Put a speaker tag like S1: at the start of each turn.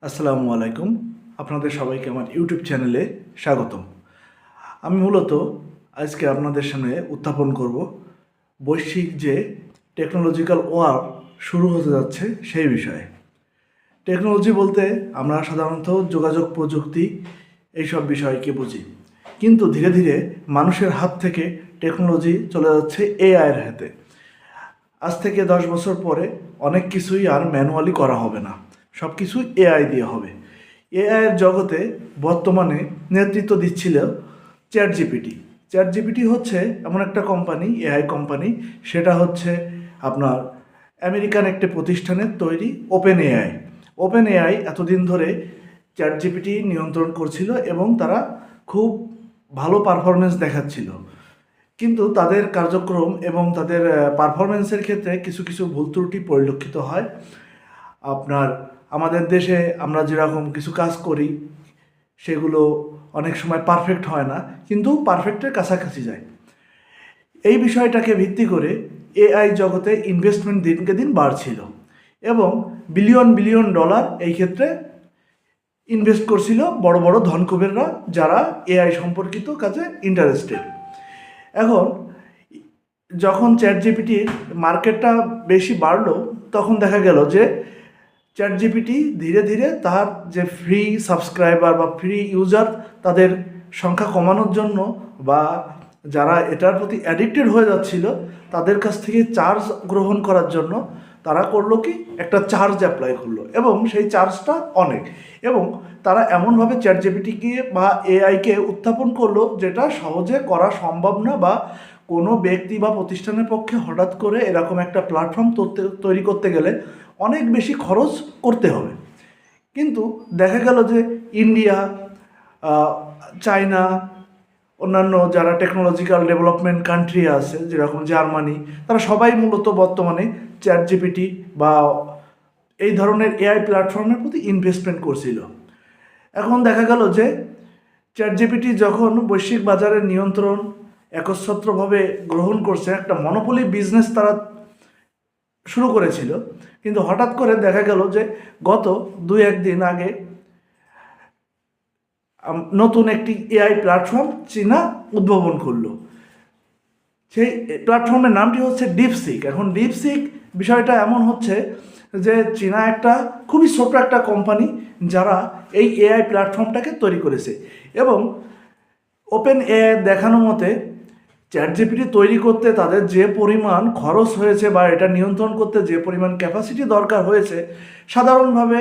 S1: আসসালামু আলাইকুম। আপনাদের সবাইকে আমার ইউটিউব চ্যানেলে স্বাগতম। আমি মূলত আজকে আপনাদের সামনে উত্থাপন করব বৈশ্বিক যে টেকনোলজিক্যাল ওয়ার শুরু হতে যাচ্ছে সেই বিষয়ে। টেকনোলজি বলতে আমরা সাধারণত যোগাযোগ প্রযুক্তি এইসব বিষয়কে বুঝি, কিন্তু ধীরে ধীরে মানুষের হাত থেকে টেকনোলজি চলে যাচ্ছে এআইয়ের হাতে। আজ থেকে 10 বছর পরে অনেক কিছুই আর ম্যানুয়ালি করা হবে না, সব কিছু এআই দিয়ে হবে। এআইয়ের জগতে বর্তমানে নেতৃত্ব দিচ্ছিল চ্যাট জিপিটি। চ্যাট জিপিটি হচ্ছে এমন একটা কোম্পানি, এআই কোম্পানি, সেটা হচ্ছে আপনার আমেরিকান একটি প্রতিষ্ঠানের তৈরি ওপেন এআই। ওপেন এআই এতদিন ধরে চ্যাট জিপিটি নিয়ন্ত্রণ করছিল এবং তারা খুব ভালো পারফরমেন্স দেখাচ্ছিল, কিন্তু তাদের কার্যক্রম এবং তাদের পারফরমেন্সের ক্ষেত্রে কিছু কিছু ভুল ত্রুটি পরিলক্ষিত হয়। আপনার আমাদের দেশে আমরা যেরকম কিছু কাজ করি সেগুলো অনেক সময় পারফেক্ট হয় না, কিন্তু পারফেক্টের কাছাকাছি যায়। এই বিষয়টাকে ভিত্তি করে এআই জগতে ইনভেস্টমেন্ট দিনকে দিন বাড়ছিল এবং বিলিয়ন বিলিয়ন ডলার এই ক্ষেত্রে ইনভেস্ট করছিল বড় বড় ধনকুবেররা, যারা এআই সম্পর্কিত কাজে ইন্টারেস্টেড। এখন যখন চ্যাট জিপিটির মার্কেটটা বেশি বাড়লো, তখন দেখা গেল যে চ্যাট জিপিটি ধীরে ধীরে তার যে ফ্রি সাবস্ক্রাইবার বা ফ্রি ইউজার তাদের সংখ্যা কমানোর জন্য, বা যারা এটার প্রতি অ্যাডিক্টেড হয়ে যাচ্ছিল তাদের কাছ থেকে চার্জ গ্রহণ করার জন্য তারা করলো কি, একটা চার্জ অ্যাপ্লাই করলো এবং সেই চার্জটা অনেক। এবং তারা এমনভাবে চ্যাট জিপিটিকে বা এআইকে উত্থাপন করলো যেটা সহজে করা সম্ভব না, বা কোনো ব্যক্তি বা প্রতিষ্ঠানের পক্ষে হঠাৎ করে এরকম একটা প্ল্যাটফর্ম তৈরি করতে গেলে অনেক বেশি খরচ করতে হবে। কিন্তু দেখা গেল যে ইন্ডিয়া, চায়না, অন্যান্য যারা টেকনোলজিক্যাল ডেভেলপমেন্ট কান্ট্রি আছে যেরকম জার্মানি, তারা সবাই মূলত বর্তমানে চ্যাট জিপিটি বা এই ধরনের এআই প্ল্যাটফর্মের প্রতি ইনভেস্টমেন্ট করছিল। এখন দেখা গেল যে চ্যাট জিপিটি যখন বৈশ্বিক বাজারের নিয়ন্ত্রণ একচ্ছত্রভাবে গ্রহণ করছে, একটা মনোপলি বিজনেস তারা শুরু করেছিল, কিন্তু হঠাৎ করে দেখা গেল যে গত 2-1 দিন আগে নতুন একটি এআই প্ল্যাটফর্ম চীনা উদ্ভাবন করলো। সেই প্ল্যাটফর্মের নামটি হচ্ছে ডিপসিক। এখন ডিপসিক বিষয়টা এমন হচ্ছে যে চীনা একটা খুবই ছোট একটা কোম্পানি যারা এই এআই প্ল্যাটফর্মটাকে তৈরি করেছে, এবং ওপেন এআই দেখানো মতে চ্যাট জিপিটি তৈরি করতে তাদের যে পরিমাণ খরচ হয়েছে বা এটা নিয়ন্ত্রণ করতে যে পরিমাণ ক্যাপাসিটি দরকার হয়েছে, সাধারণভাবে